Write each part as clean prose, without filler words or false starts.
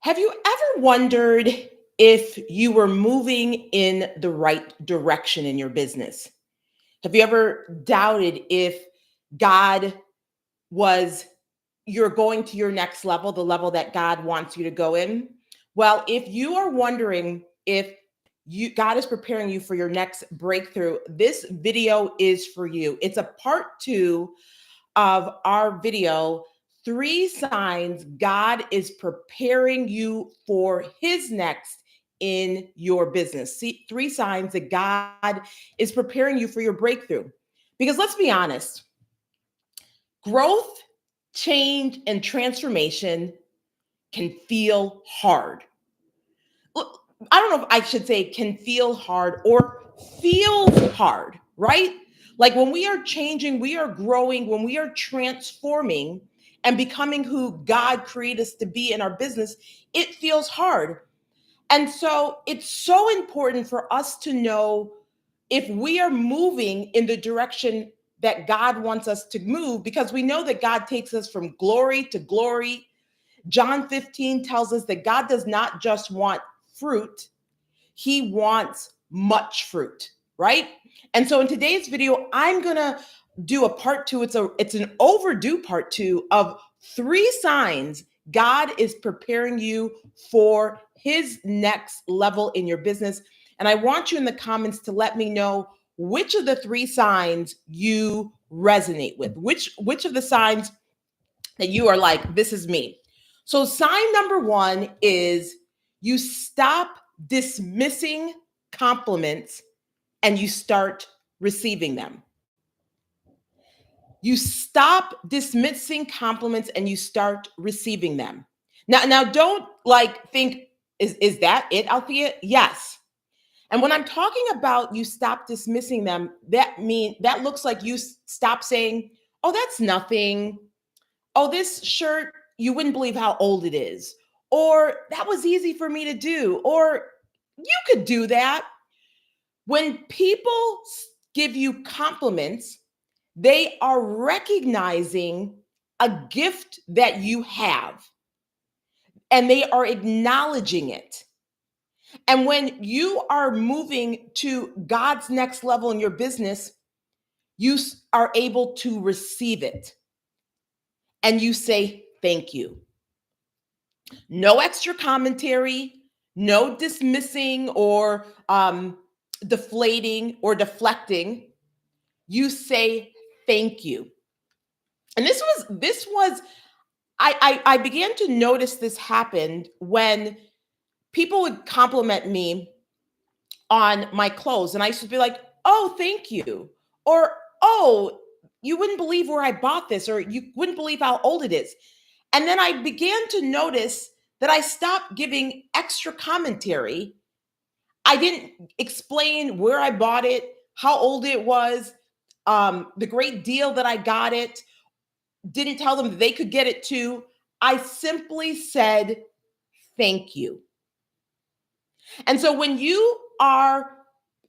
Have you ever wondered if you were moving in the right direction in your business? Have you ever doubted if God was you're going to your next level, the level that God wants you to go in? Well, if you are wondering if God is preparing you for your next breakthrough, this video is for you. It's a part 2 of our video, 3 signs God is preparing you for his next in your business. See, 3 signs that God is preparing you for your breakthrough. Because let's be honest, growth, change, and transformation can feel hard. Look, I don't know if I should say can feel hard or feels hard, right? Like when we are changing, we are growing, when we are transforming and becoming who God created us to be in our business, it feels hard. And so it's so important for us to know if we are moving in the direction that God wants us to move, because we know that God takes us from glory to glory. John 15 tells us that God does not just want fruit, he wants much fruit, right? And so in today's video, I'm going to do a part 2. It's an overdue part 2 of 3 signs God is preparing you for his next level in your business. And I want you in the comments to let me know which of the 3 signs you resonate with. Which of the signs that you are like, this is me. So sign number 1 is you stop dismissing compliments and you start receiving them. You stop dismissing compliments and you start receiving them. Now don't think, is that it, Althea? Yes. And when I'm talking about you stop dismissing them, that looks like you stop saying, oh, that's nothing. Oh, this shirt, you wouldn't believe how old it is. Or that was easy for me to do. Or you could do that. When people give you compliments, they are recognizing a gift that you have and they are acknowledging it. And when you are moving to God's next level in your business, you are able to receive it and you say, thank you. No extra commentary, no dismissing or deflating or deflecting. You say thank you. And this was I began to notice this happened when people would compliment me on my clothes. And I used to be like, oh, thank you. Or, oh, you wouldn't believe where I bought this, or you wouldn't believe how old it is. And then I began to notice that I stopped giving extra commentary. I didn't explain where I bought it, how old it was, the great deal that I got it, didn't tell them that they could get it too. I simply said, thank you. And so when you are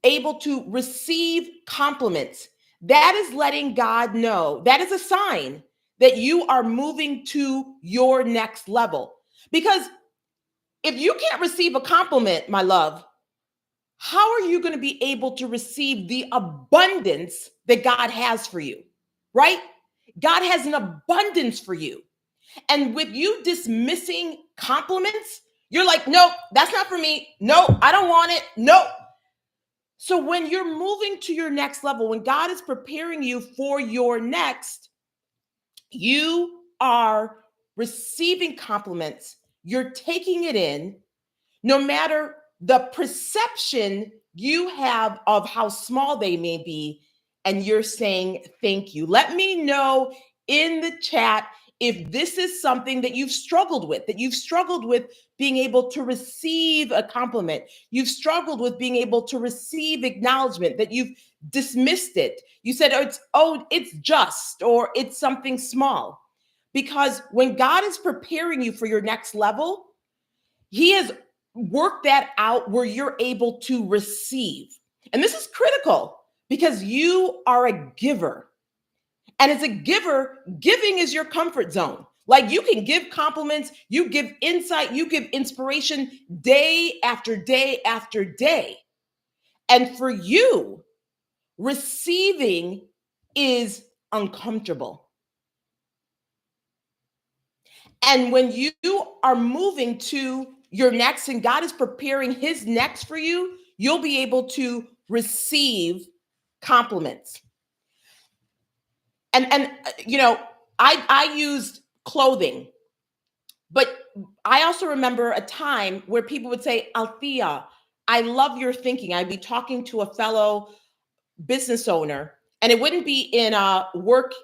able to receive compliments, that is letting God know, that is a sign that you are moving to your next level. Because if you can't receive a compliment, my love, how are you going to be able to receive the abundance that God has for you? Right? God has an abundance for you. And with you dismissing compliments, you're like, no, that's not for me. No, I don't want it. No. So when you're moving to your next level, when God is preparing you for your next, you are receiving compliments. You're taking it in, no matter the perception you have of how small they may be, and you're saying thank you. Let me know in the chat if this is something that you've struggled with, being able to receive a compliment. You've struggled with being able to receive acknowledgement, that you've dismissed it. You said, it's just, or it's something small. Because when God is preparing you for your next level, he has worked that out where you're able to receive. And this is critical because you are a giver. And as a giver, giving is your comfort zone. Like, you can give compliments, you give insight, you give inspiration day after day after day. And for you, receiving is uncomfortable. And when you are moving to your next and God is preparing his next for you, you'll be able to receive compliments. And you know, I used clothing, but I also remember a time where people would say, Althea, I love your thinking. I'd be talking to a fellow business owner, and it wouldn't be in a work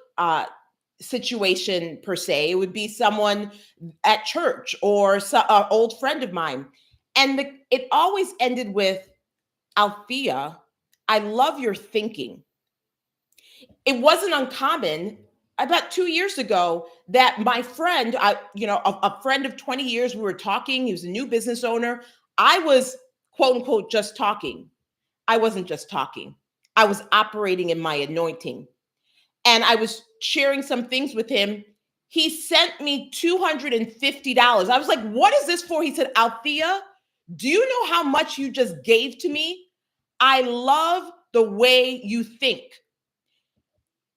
situation per se. It would be someone at church or an old friend of mine. And it always ended with, Althea, I love your thinking. It wasn't uncommon about 2 years ago that my friend, a friend of 20 years, we were talking. He was a new business owner. I was, quote unquote, just talking. I wasn't just talking. I was operating in my anointing. And I was sharing some things with him. He sent me $250. I was like, what is this for? He said, Althea, do you know how much you just gave to me? I love the way you think.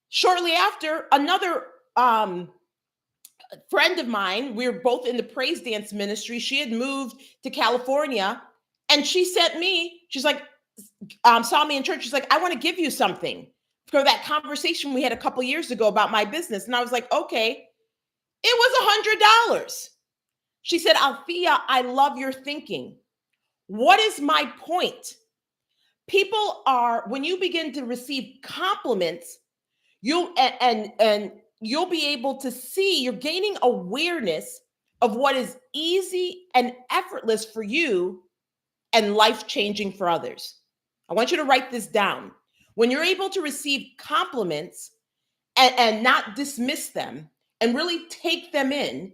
Shortly after, another friend of mine, we were both in the praise dance ministry. She had moved to California, and she sent me, she's like, saw me in church. She's like, I want to give you something for that conversation we had a couple years ago about my business. And I was like, okay. It was $100. She said, Althea, I love your thinking. What is my point? People are, when you begin to receive compliments, and you'll be able to see, you're gaining awareness of what is easy and effortless for you and life-changing for others. I want you to write this down. When you're able to receive compliments and not dismiss them and really take them in,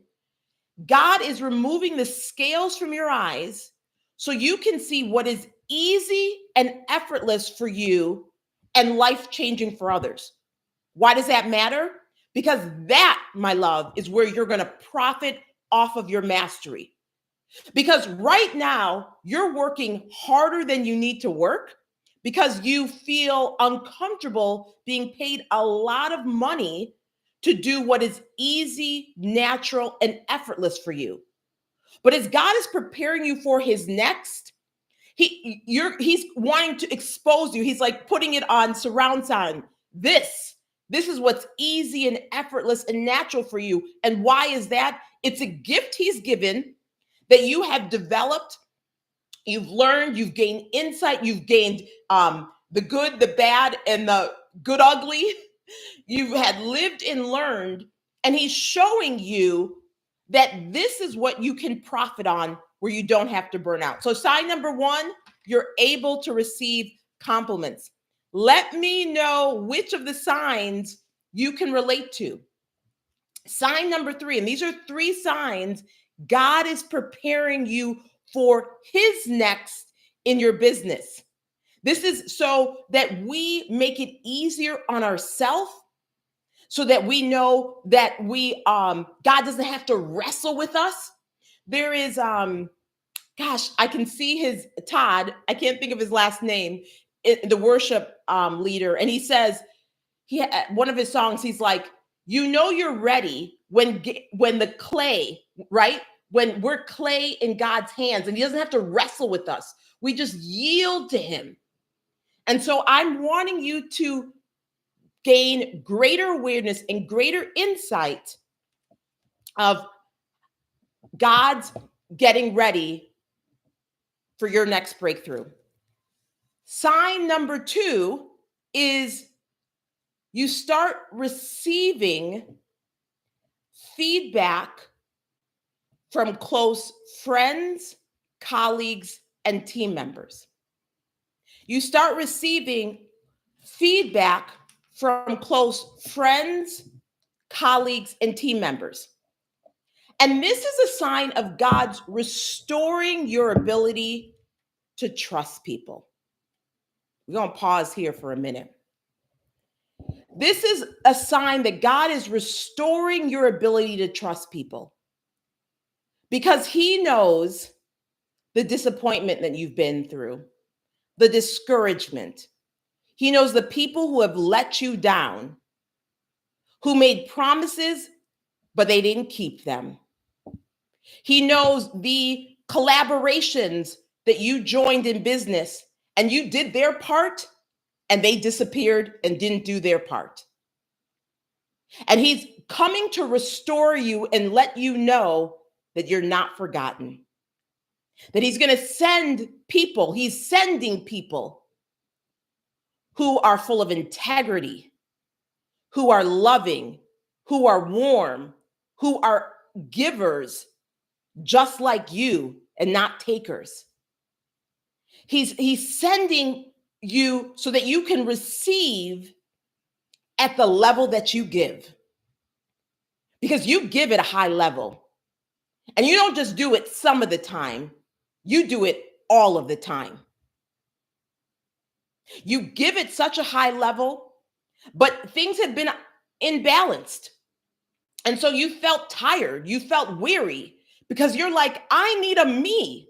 God is removing the scales from your eyes so you can see what is easy and effortless for you and life-changing for others. Why does that matter? Because that, my love, is where you're going to profit off of your mastery. Because right now, you're working harder than you need to work because you feel uncomfortable being paid a lot of money to do what is easy, natural, and effortless for you. But as God is preparing you for his next, he's wanting to expose you. He's like putting it on surround sound. This is what's easy and effortless and natural for you. And why is that? It's a gift he's given that you have developed, you've learned, you've gained insight, you've gained the good, the bad, and the good ugly. You had lived and learned, and he's showing you that this is what you can profit on where you don't have to burn out. So sign number one, you're able to receive compliments. Let me know which of the signs you can relate to. Sign number three, and these are three signs God is preparing you for his next in your business. This is so that we make it easier on ourselves, so that we know that God doesn't have to wrestle with us. There is gosh, I can see his Todd, I can't think of his last name, the worship leader, and he says, one of his songs, he's like, you know you're ready when the clay, right? When we're clay in God's hands and he doesn't have to wrestle with us. We just yield to him. And so I'm wanting you to gain greater awareness and greater insight of God's getting ready for your next breakthrough. Sign number two is you start receiving feedback from close friends, colleagues, and team members. You start receiving feedback from close friends, colleagues, and team members. And this is a sign of God's restoring your ability to trust people. We're going to pause here for a minute. This is a sign that God is restoring your ability to trust people because he knows the disappointment that you've been through, the discouragement. He knows the people who have let you down, who made promises, but they didn't keep them. He knows the collaborations that you joined in business and you did their part and they disappeared and didn't do their part. And he's coming to restore you and let you know that you're not forgotten. That he's going to send people, he's sending people who are full of integrity, who are loving, who are warm, who are givers, just like you and not takers. He's sending you so that you can receive at the level that you give. Because you give at a high level. And you don't just do it some of the time, you do it all of the time. You give at such a high level, but things have been imbalanced. And so you felt tired, you felt weary because you're like, I need a me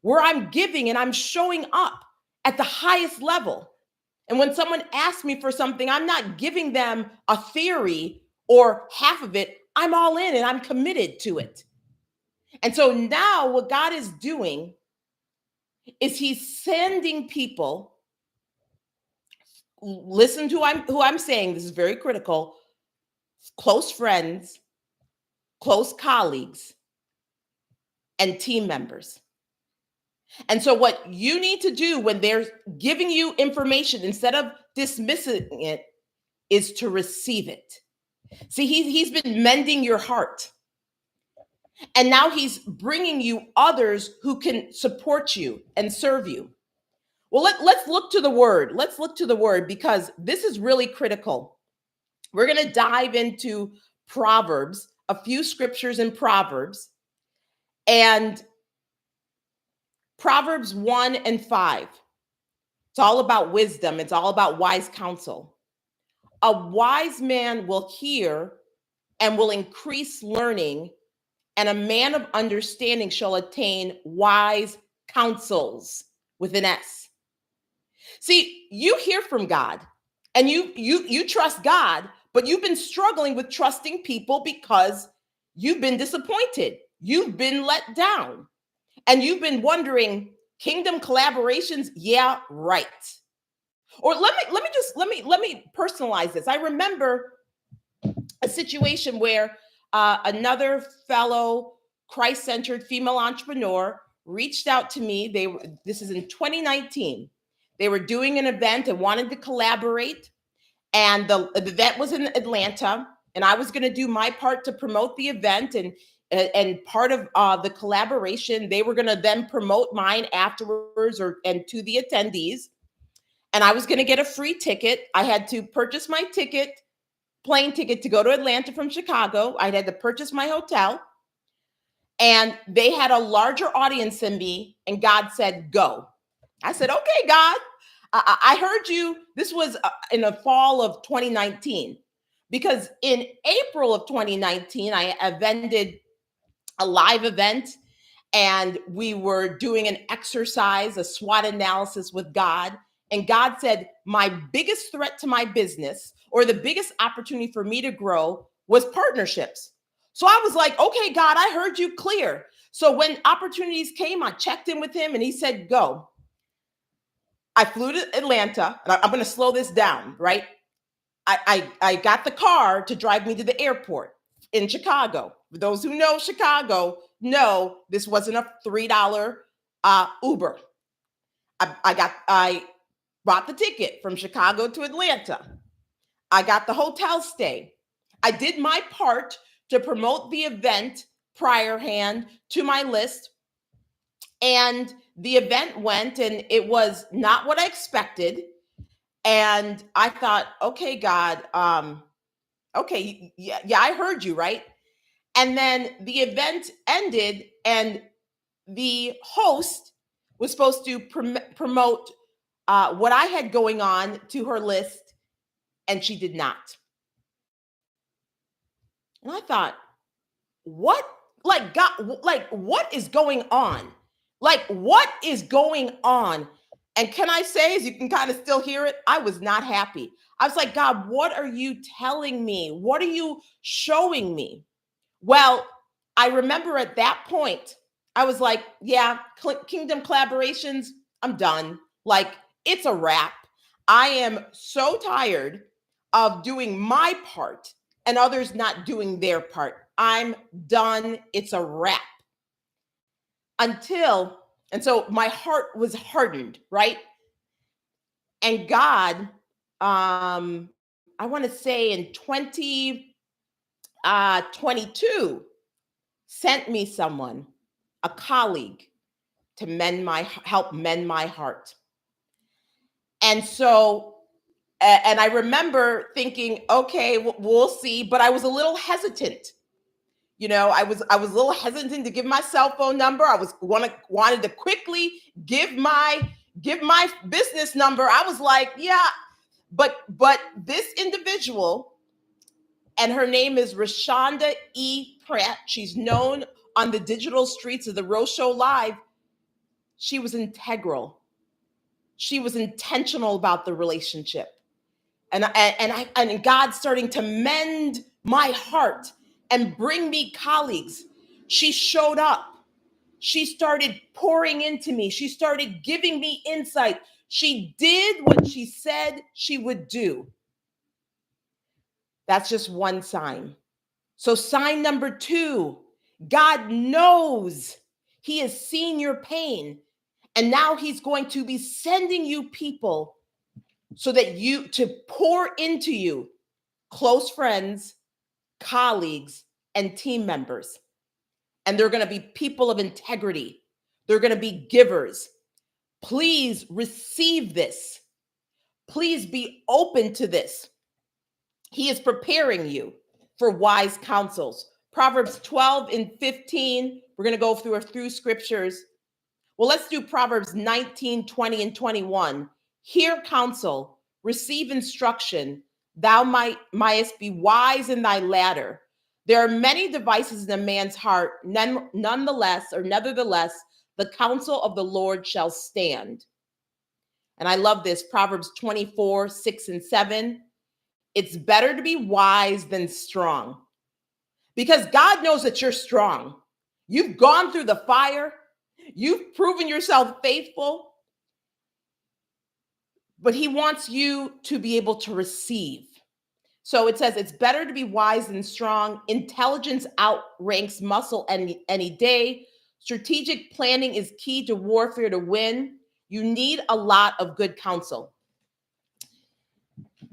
where I'm giving and I'm showing up at the highest level. And when someone asks me for something, I'm not giving them a theory or half of it. I'm all in and I'm committed to it. And so now what God is doing is he's sending people, listen to who I'm saying, this is very critical, close friends, close colleagues, and team members. And so what you need to do when they're giving you information, instead of dismissing it, is to receive it. See, he's been mending your heart. And now he's bringing you others who can support you and serve you. Well, let's look to the word. Let's look to the word because this is really critical. We're going to dive into Proverbs, a few scriptures in Proverbs, and Proverbs 1 and 5. It's all about wisdom. It's all about wise counsel. A wise man will hear and will increase learning, and a man of understanding shall attain wise counsels with an S. See, you hear from God and you trust God, but you've been struggling with trusting people because you've been disappointed. You've been let down. And you've been wondering, kingdom collaborations? Yeah, right. Or let me personalize this. I remember a situation where another fellow Christ-centered female entrepreneur reached out to me. This is in 2019. They were doing an event and wanted to collaborate. And the event was in Atlanta. And I was going to do my part to promote the event. And part of the collaboration, they were going to then promote mine afterwards and to the attendees. And I was going to get a free ticket. I had to purchase my plane ticket to go to Atlanta from Chicago. I had to purchase my hotel. And they had a larger audience than me. And God said, go. I said, okay, God, I heard you. This was in the fall of 2019. Because in April of 2019, I attended a live event and we were doing an exercise, a SWOT analysis with God. And God said, my biggest threat to my business or the biggest opportunity for me to grow was partnerships. So I was like, okay, God, I heard you clear. So when opportunities came, I checked in with him and he said, go. I flew to Atlanta. And I'm going to slow this down, right? I got the car to drive me to the airport in Chicago. For those who know Chicago, know this wasn't a $3 Uber. I bought the ticket from Chicago to Atlanta. I got the hotel stay. I did my part to promote the event priorhand to my list. And the event went and it was not what I expected. And I thought, okay, God, okay, yeah, I heard you, right? And then the event ended and the host was supposed to promote what I had going on to her list. and she did not. And I thought, what? Like, God, like, what is going on? Like, what is going on? And can I say, as you can kind of still hear it, I was not happy. I was like, God, what are you telling me? What are you showing me? Well, I remember at that point, I was like, yeah, Kingdom Collaborations, I'm done. Like, it's a wrap. I am so tired of doing my part and others not doing their part. I'm done. It's a wrap. And so my heart was hardened, right? And God, I want to say in 2022, sent me someone, a colleague, to help mend my heart. And so, and I remember thinking, okay, we'll see, but I was a little hesitant. You know, I was a little hesitant to give my cell phone number. I was wanted to quickly give my business number. I was like, yeah, but this individual, and her name is Rashonda E. Pratt. She's known on the digital streets of the Rose Show Live. She was integral. She was intentional about the relationship. And God starting to mend my heart and bring me colleagues. She showed up. She started pouring into me. She started giving me insight. She did what she said she would do. That's just one sign. So sign number 2, God knows. He has seen your pain. And now he's going to be sending you people so that you to pour into you, close friends, colleagues, and team members. And they're going to be people of integrity. They're going to be givers. Please receive this. Please be open to this. He is preparing you for wise counsels. Proverbs 12 and 15. We're going to go through a few scriptures. Well, let's do Proverbs 19, 20, and 21. Hear counsel, receive instruction. Thou mightest be wise in thy ladder. There are many devices in a man's heart. Nevertheless, the counsel of the Lord shall stand. And I love this. Proverbs 24, 6 and 7. It's better to be wise than strong, because God knows that you're strong. You've gone through the fire. You've proven yourself faithful, but he wants you to be able to receive. So it says it's better to be wise than strong. Intelligence outranks muscle any day. Strategic planning is key to warfare to win. You need a lot of good counsel.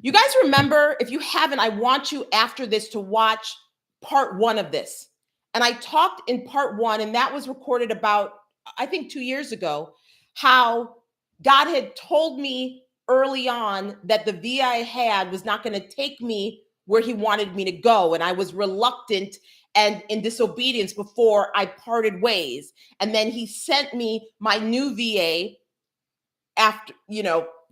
You guys remember, if you haven't, I want you after this to watch part 1 of this. And I talked in part 1, and that was recorded about, I think, 2 years ago, how God had told me early on that the VA I had was not going to take me where he wanted me to go. And I was reluctant and in disobedience before I parted ways. And then he sent me my new VA after,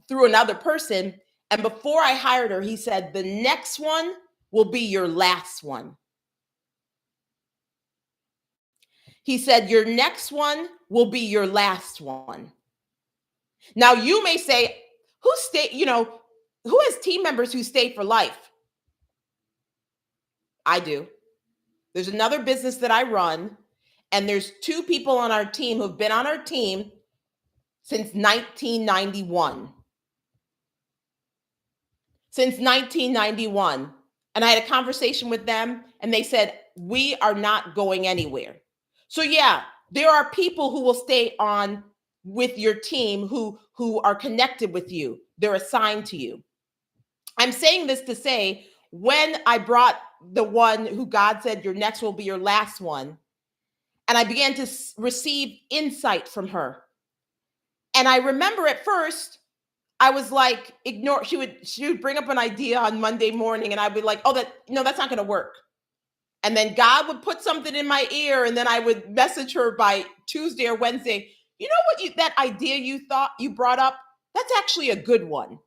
through another person. And before I hired her, he said, the next one will be your last one. He said, your next one will be your last one. Now, you may say, who has team members who stay for life? I do. There's another business that I run, and there's 2 people on our team who've been on our team since 1991. Since 1991. And I had a conversation with them, and they said, we are not going anywhere. So yeah, there are people who will stay on with your team who are connected with you. They're assigned to you. I'm saying this to say, when I brought the one who God said, your next will be your last one, and I began to receive insight from her. And I remember at first, I was like, ignore. She would bring up an idea on Monday morning, and I'd be like, that's not going to work. And then God would put something in my ear, and then I would message her by Tuesday or Wednesday. You know what? That idea you thought you brought up, that's actually a good one.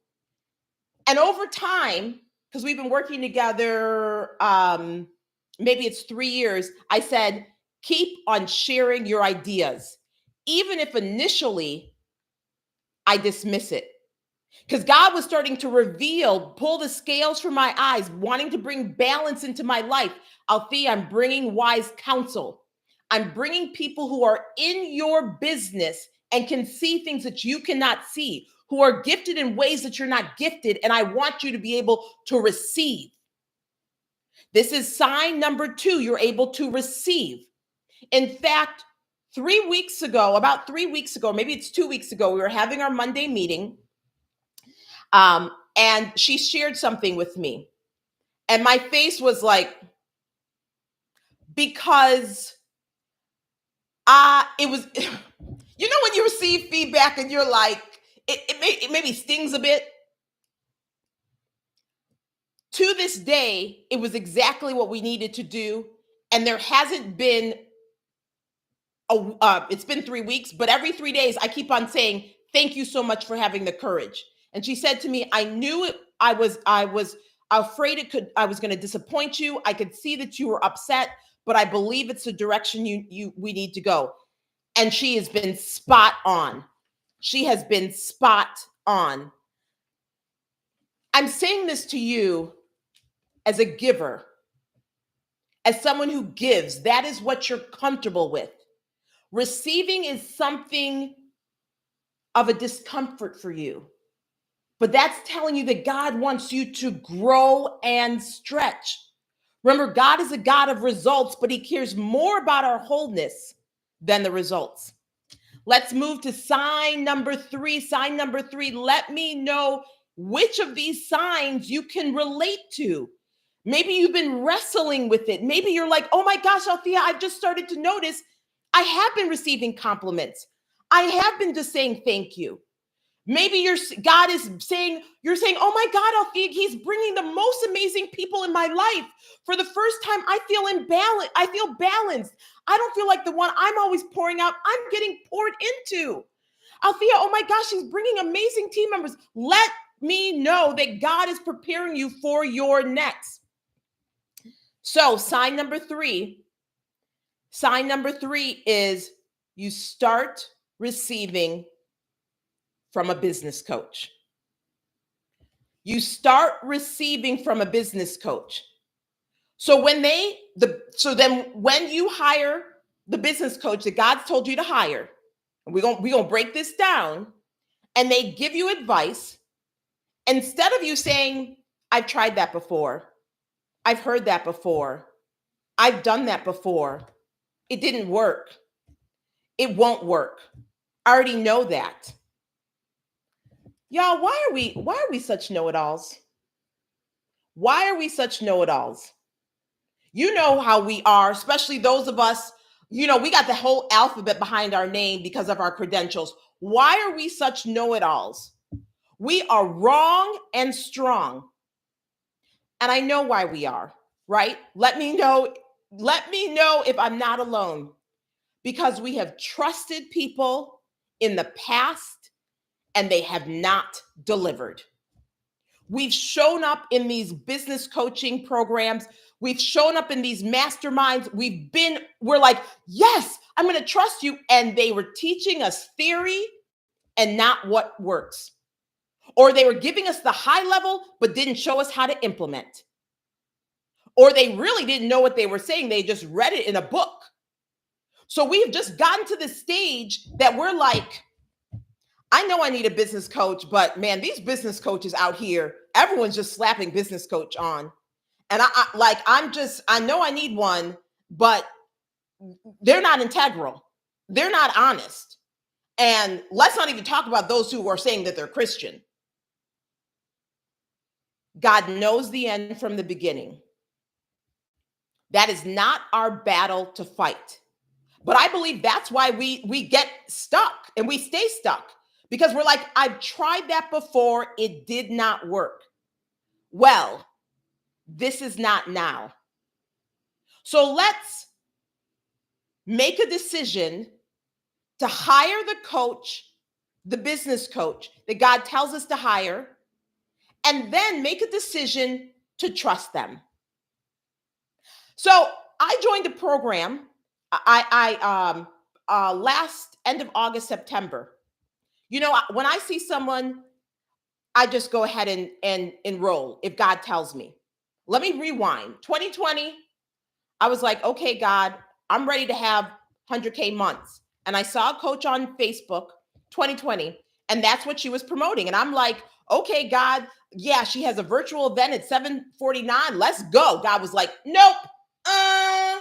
And over time, because we've been working together, maybe it's 3 years. I said, keep on sharing your ideas, even if initially I dismiss it. Because God was starting to reveal, pull the scales from my eyes, wanting to bring balance into my life. Althea, I'm bringing wise counsel. I'm bringing people who are in your business and can see things that you cannot see, who are gifted in ways that you're not gifted. And I want you to be able to receive. This is sign number 2. You're able to receive. In fact, 3 weeks ago, about 3 weeks ago, maybe it's 2 weeks ago, we were having our Monday meeting. And she shared something with me. And my face was like, because it was, you know, when you receive feedback and you're like, it maybe stings a bit. To this day, it was exactly what we needed to do. And there hasn't been, it's been 3 weeks, but every 3 days I keep on saying, thank you so much for having the courage. And she said to me, I knew it, I was afraid I was going to disappoint you. I could see that you were upset, but I believe it's the direction we need to go. And she has been spot on. She has been spot on. I'm saying this to you as a giver, as someone who gives. That is what you're comfortable with. Receiving is something of a discomfort for you. But that's telling you that God wants you to grow and stretch. Remember, God is a God of results, but he cares more about our wholeness than the results. Let's move to sign number 3. Sign number 3, let me know which of these signs you can relate to. Maybe you've been wrestling with it. Maybe you're like, oh my gosh, Althea, I've just started to notice I have been receiving compliments. I have been just saying thank you. Maybe God is saying, you're saying, oh my God, Althea, he's bringing the most amazing people in my life. For the first time, I feel balanced. I don't feel like the one I'm always pouring out, I'm getting poured into. Althea, oh my gosh, she's bringing amazing team members. Let me know that God is preparing you for your next. So sign number 3 is you start receiving from a business coach. You start receiving from a business coach. So when you hire the business coach that God's told you to hire, we're gonna break this down, and they give you advice, instead of you saying, I've tried that before, I've heard that before, I've done that before, it didn't work, it won't work, I already know that. Y'all, why are we such know-it-alls? Why are we such know-it-alls? You know how we are, especially those of us, we got the whole alphabet behind our name because of our credentials. Why are we such know-it-alls? We are wrong and strong. And I know why we are, right? Let me know if I'm not alone. Because we have trusted people in the past and they have not delivered. We've shown up in these business coaching programs. We've shown up in these masterminds. We're like, yes, I'm going to trust you. And they were teaching us theory and not what works. Or they were giving us the high level, but didn't show us how to implement. Or they really didn't know what they were saying. They just read it in a book. So we've just gotten to the stage that we're like, I know I need a business coach, but man, these business coaches out here, everyone's just slapping business coach on. And I know I need one, but they're not integral. They're not honest. And let's not even talk about those who are saying that they're Christian. God knows the end from the beginning. That is not our battle to fight. But I believe that's why we get stuck and we stay stuck, because we're like, I've tried that before. It did not work. Well, this is not now. So let's make a decision to hire the coach, the business coach that God tells us to hire, and then make a decision to trust them. So I joined a program. Last end of August, September. When I see someone, I just go ahead and enroll if God tells me. Let me rewind. 2020, I was like, okay, God, I'm ready to have 100K months. And I saw a coach on Facebook, 2020, and that's what she was promoting. And I'm like, okay, God, yeah, she has a virtual event at 7:49. Let's go. God was like, nope. I'm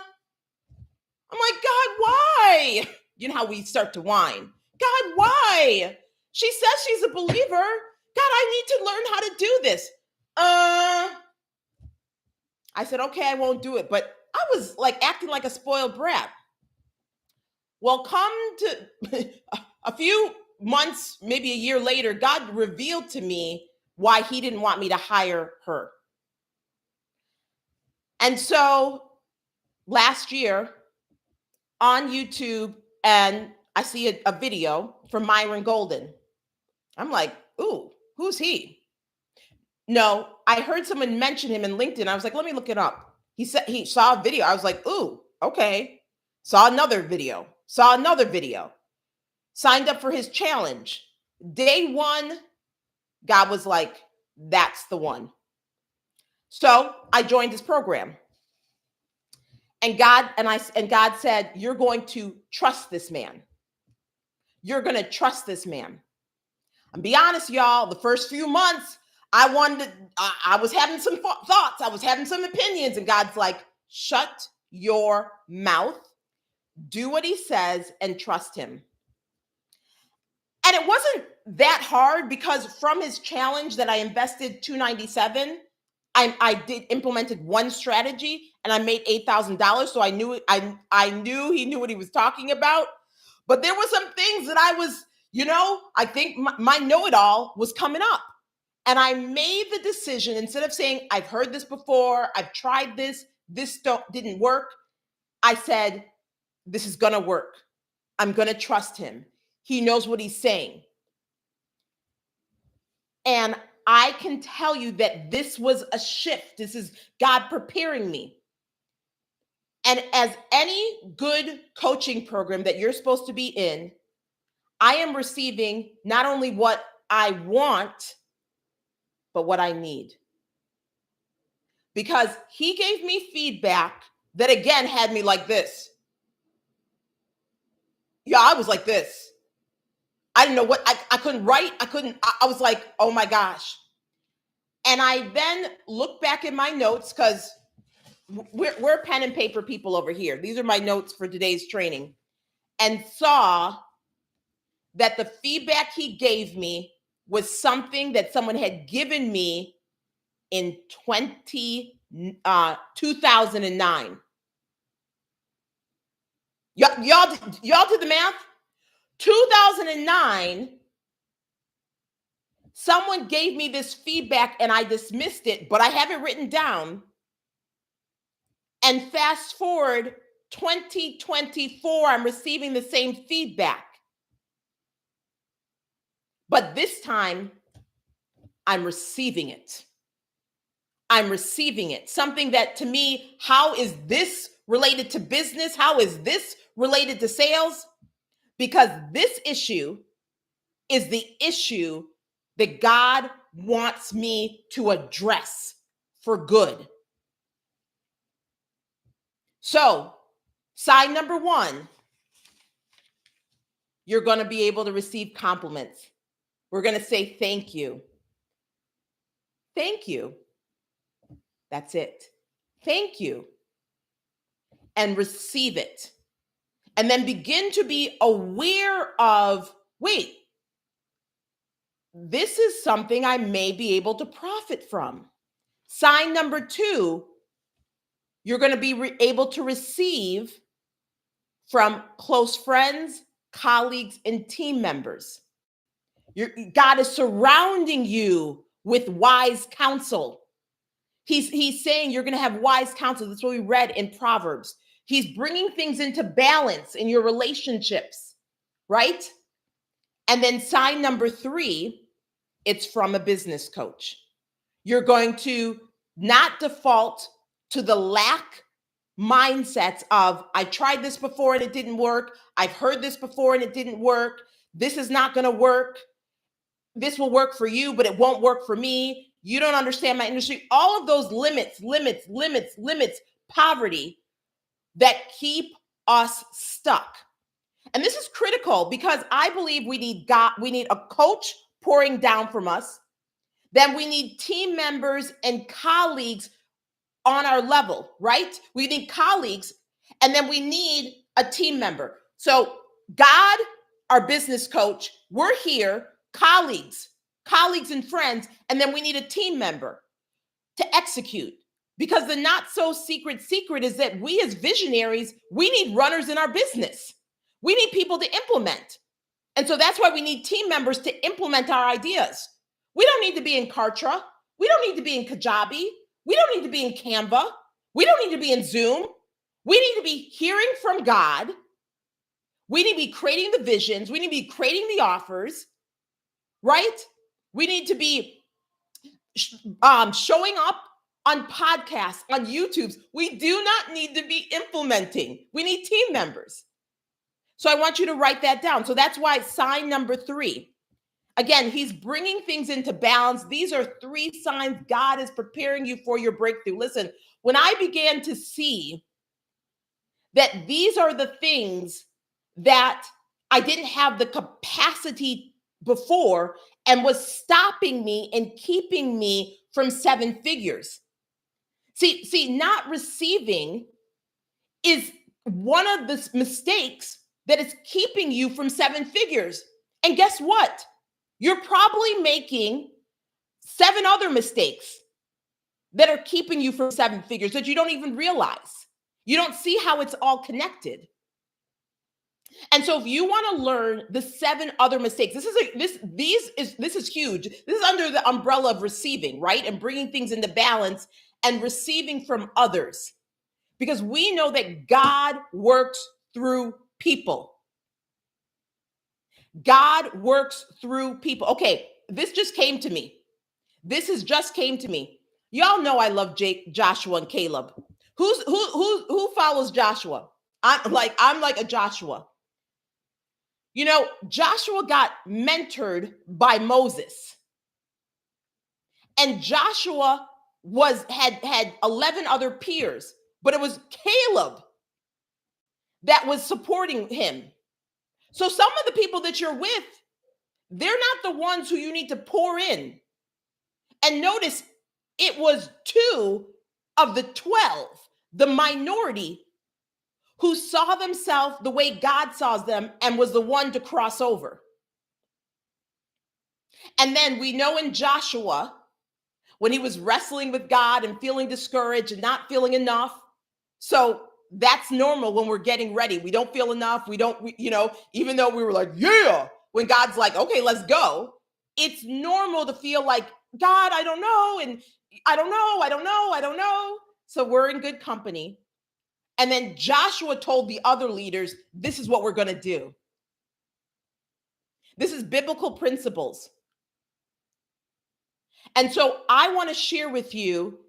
like, God, why? You know how we start to whine. God, why? She says she's a believer. God, I need to learn how to do this. I said, okay, I won't do it. But I was like acting like a spoiled brat. Well, come to a few months, maybe a year later, God revealed to me why he didn't want me to hire her. And so last year on YouTube, and I see a video from Myron Golden. I'm like, ooh, who's he? No, I heard someone mention him in LinkedIn. I was like, let me look it up. He said he saw a video. I was like, ooh, okay. Saw another video. Signed up for his challenge. Day one, God was like, that's the one. So I joined his program. And God said, you're going to trust this man. You're going to trust this man. And be honest, y'all, the first few months, I was having some thoughts. I was having some opinions. And God's like, shut your mouth, do what he says, and trust him. And it wasn't that hard because from his challenge that I invested $297, I implemented one strategy and I made $8,000. So I knew he knew what he was talking about. But there were some things that I was, I think my know-it-all was coming up. And I made the decision, instead of saying, I've heard this before, I've tried this didn't work. I said, this is going to work. I'm going to trust him. He knows what he's saying. And I can tell you that this was a shift. This is God preparing me. And as any good coaching program that you're supposed to be in, I am receiving not only what I want, but what I need. Because he gave me feedback that again had me like this. Yeah, I was like this. I didn't know what, I couldn't write. I was like, oh my gosh. And I then looked back in my notes because we're pen and paper people over here. These are my notes for today's training. And saw that the feedback he gave me was something that someone had given me in 2009. Y'all did the math? 2009, someone gave me this feedback and I dismissed it, but I have it written down. And fast forward 2024, I'm receiving the same feedback. But this time, I'm receiving it. Something that to me, how is this related to business? How is this related to sales? Because this issue is the issue that God wants me to address for good. So, side number one, you're going to be able to receive compliments. We're going to say thank you. Thank you. That's it. Thank you. And receive it. And then begin to be aware of, wait, this is something I may be able to profit from. Sign number two, you're going to be able to receive from close friends, colleagues, and team members. God is surrounding you with wise counsel. He's saying you're going to have wise counsel. That's what we read in Proverbs. He's bringing things into balance in your relationships, right? And then sign number three, it's from a business coach. You're going to not default to the lack mindsets of, I tried this before and it didn't work. I've heard this before and it didn't work. This is not going to work. This will work for you, but it won't work for me. You don't understand my industry. All of those limits, poverty that keep us stuck. And this is critical because I believe we need God, we need a coach pouring down from us. Then we need team members and colleagues on our level, right? We need colleagues, and then we need a team member. So God, our business coach, we're here, colleagues and friends, and then we need a team member to execute. Because the not so secret is that we as visionaries, we need runners in our business. We need people to implement. And so that's why we need team members to implement our ideas. We don't need to be in Kartra. We don't need to be in Kajabi. We don't need to be in Canva. We don't need to be in Zoom. We need to be hearing from God. We need to be creating the visions. We need to be creating the offers, right? We need to be showing up on podcasts, on YouTubes. We do not need to be implementing. We need team members. So I want you to write that down. So that's why sign number 3. Again, he's bringing things into balance. These are 3 signs God is preparing you for your breakthrough. Listen, when I began to see that these are the things that I didn't have the capacity before and was stopping me and keeping me from 7 figures. See, not receiving is one of the mistakes that is keeping you from 7 figures. And guess what? You're probably making 7 other mistakes that are keeping you from 7 figures that you don't even realize. You don't see how it's all connected. And so if you want to learn the 7 other mistakes, this is huge. This is under the umbrella of receiving, right? And bringing things into balance and receiving from others. Because we know that God works through people. God works through people. Okay, this just came to me. Y'all know I love Joshua and Caleb. Who follows Joshua? I'm like a Joshua. You know, Joshua got mentored by Moses. And Joshua had 11 other peers, but it was Caleb that was supporting him. So some of the people that you're with, they're not the ones who you need to pour in. And notice it was 2 of the 12, the minority, who saw themselves the way God saw them and was the one to cross over. And then we know in Joshua, when he was wrestling with God and feeling discouraged and not feeling enough. So that's normal when we're getting ready. We don't feel enough. Even though we were like, yeah, when God's like, okay, let's go. It's normal to feel like, God, I don't know. And I don't know. So we're in good company. And then Joshua told the other leaders, this is what we're going to do. This is biblical principles. And so I want to share with you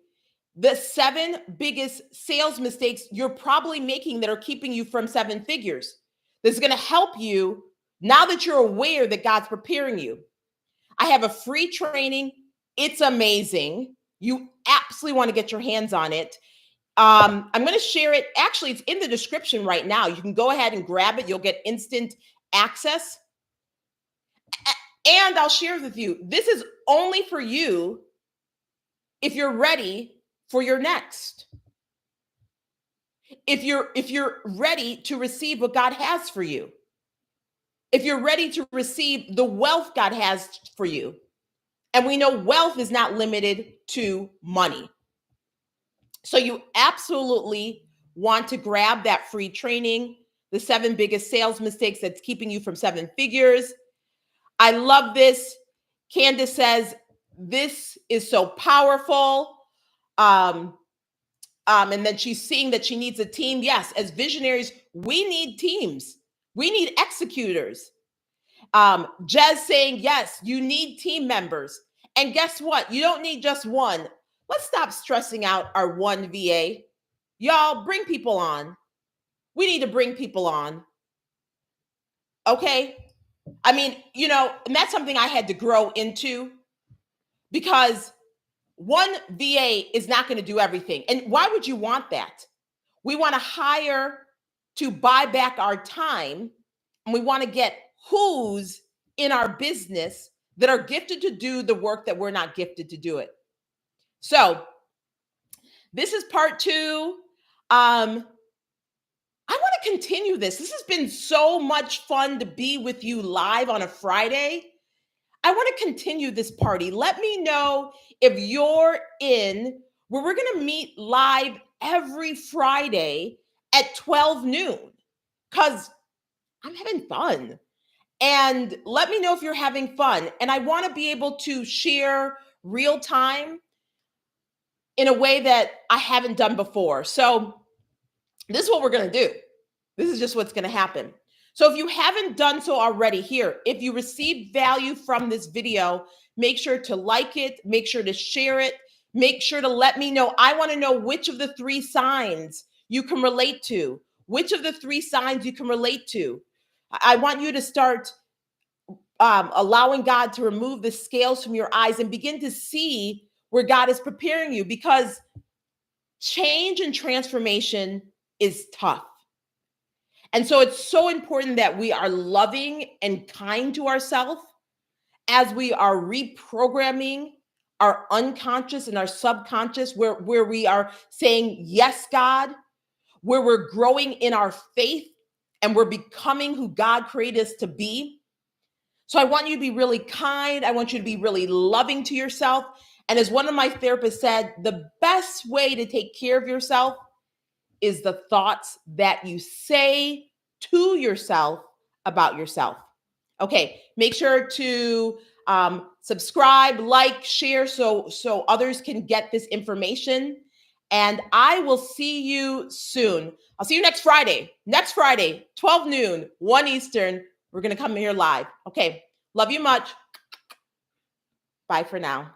the 7 biggest sales mistakes you're probably making that are keeping you from 7 figures. This is going to help you now that you're aware that God's preparing you. I have a free training. It's amazing. You absolutely want to get your hands on it. I'm going to share it. Actually, it's in the description right now. You can go ahead and grab it. You'll get instant access. And I'll share with you, this is only for you if you're ready for your next. If you're ready to receive what God has for you. If you're ready to receive the wealth God has for you. And we know wealth is not limited to money. So you absolutely want to grab that free training, the 7 biggest sales mistakes that's keeping you from 7 figures. I love this. Candace says, this is so powerful. And then she's seeing that she needs a team. Yes, as visionaries, we need teams. We need executors. Jez saying, yes, you need team members. And guess what? You don't need just one. Let's stop stressing out our one VA. Y'all, bring people on. We need to bring people on. Okay? I mean, and that's something I had to grow into because one VA is not going to do everything. And why would you want that? We want to hire to buy back our time, and we want to get who's in our business that are gifted to do the work that we're not gifted to do it. So, this is part 2. I want to continue this. This has been so much fun to be with you live on a Friday. I want to continue this party. Let me know if you're in where we're going to meet live every Friday at 12 noon because I'm having fun. And let me know if you're having fun. And I want to be able to share real time in a way that I haven't done before. So this is what we're going to do. This is just what's going to happen. So if you haven't done so already here, if you received value from this video, make sure to like it, make sure to share it, make sure to let me know. I want to know which of the 3 signs you can relate to, which of the 3 signs you can relate to. I want you to start allowing God to remove the scales from your eyes and begin to see where God is preparing you, because change and transformation is tough. And so it's so important that we are loving and kind to ourselves as we are reprogramming our unconscious and our subconscious, where we are saying, yes, God, where we're growing in our faith and we're becoming who God created us to be. So I want you to be really kind. I want you to be really loving to yourself. And as one of my therapists said, the best way to take care of yourself is the thoughts that you say to yourself about yourself. Okay, make sure to subscribe, like, share so others can get this information. And I will see you soon. I'll see you next Friday. Next Friday, 12 noon, 1 Eastern. We're going to come here live. Okay, love you much. Bye for now.